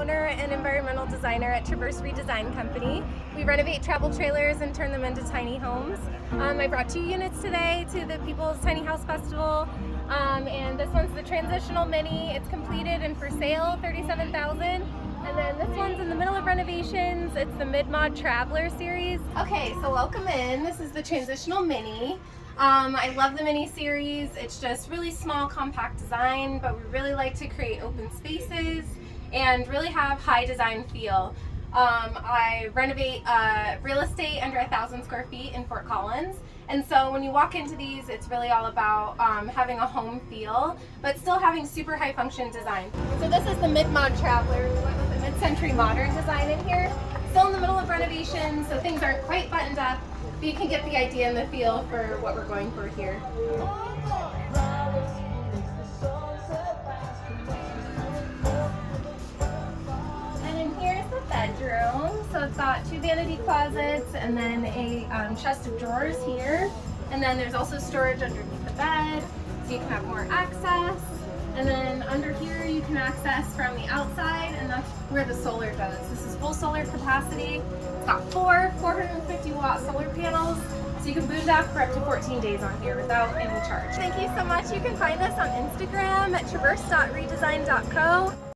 owner and environmental designer at ReDesign company. We renovate travel trailers and turn them into tiny homes. I brought 2 units today to the People's Tiny House Festival, and this one's the transitional mini. It's completed and for sale, $37,000. And then this one's in the middle of renovations. It's the Mid-Mod Traveler series. Okay, so welcome in. This is the transitional mini. I love the mini series. It's just really small, compact design, but we really like to create open spaces and really have high design feel. I renovate real estate under 1,000 square feet in Fort Collins. And so when you walk into these, it's really all about having a home feel, but still having super high function design. So this is the Mid-Mod Traveler. We went with a mid-century modern design in here. Still in the middle of renovation, so things aren't quite buttoned up, but you can get the idea and the feel for what we're going for here. Bedroom, so it's got 2 vanity closets and then a chest of drawers here, and then there's also storage underneath the bed, so you can have more access. And then under here you can access from the outside, and that's where the solar goes. This is full solar capacity. It's got 4 450-watt solar panels, so you can boondock for up to 14 days on here without any charge. Thank you so much. You can find us on Instagram at traverse.redesign.co.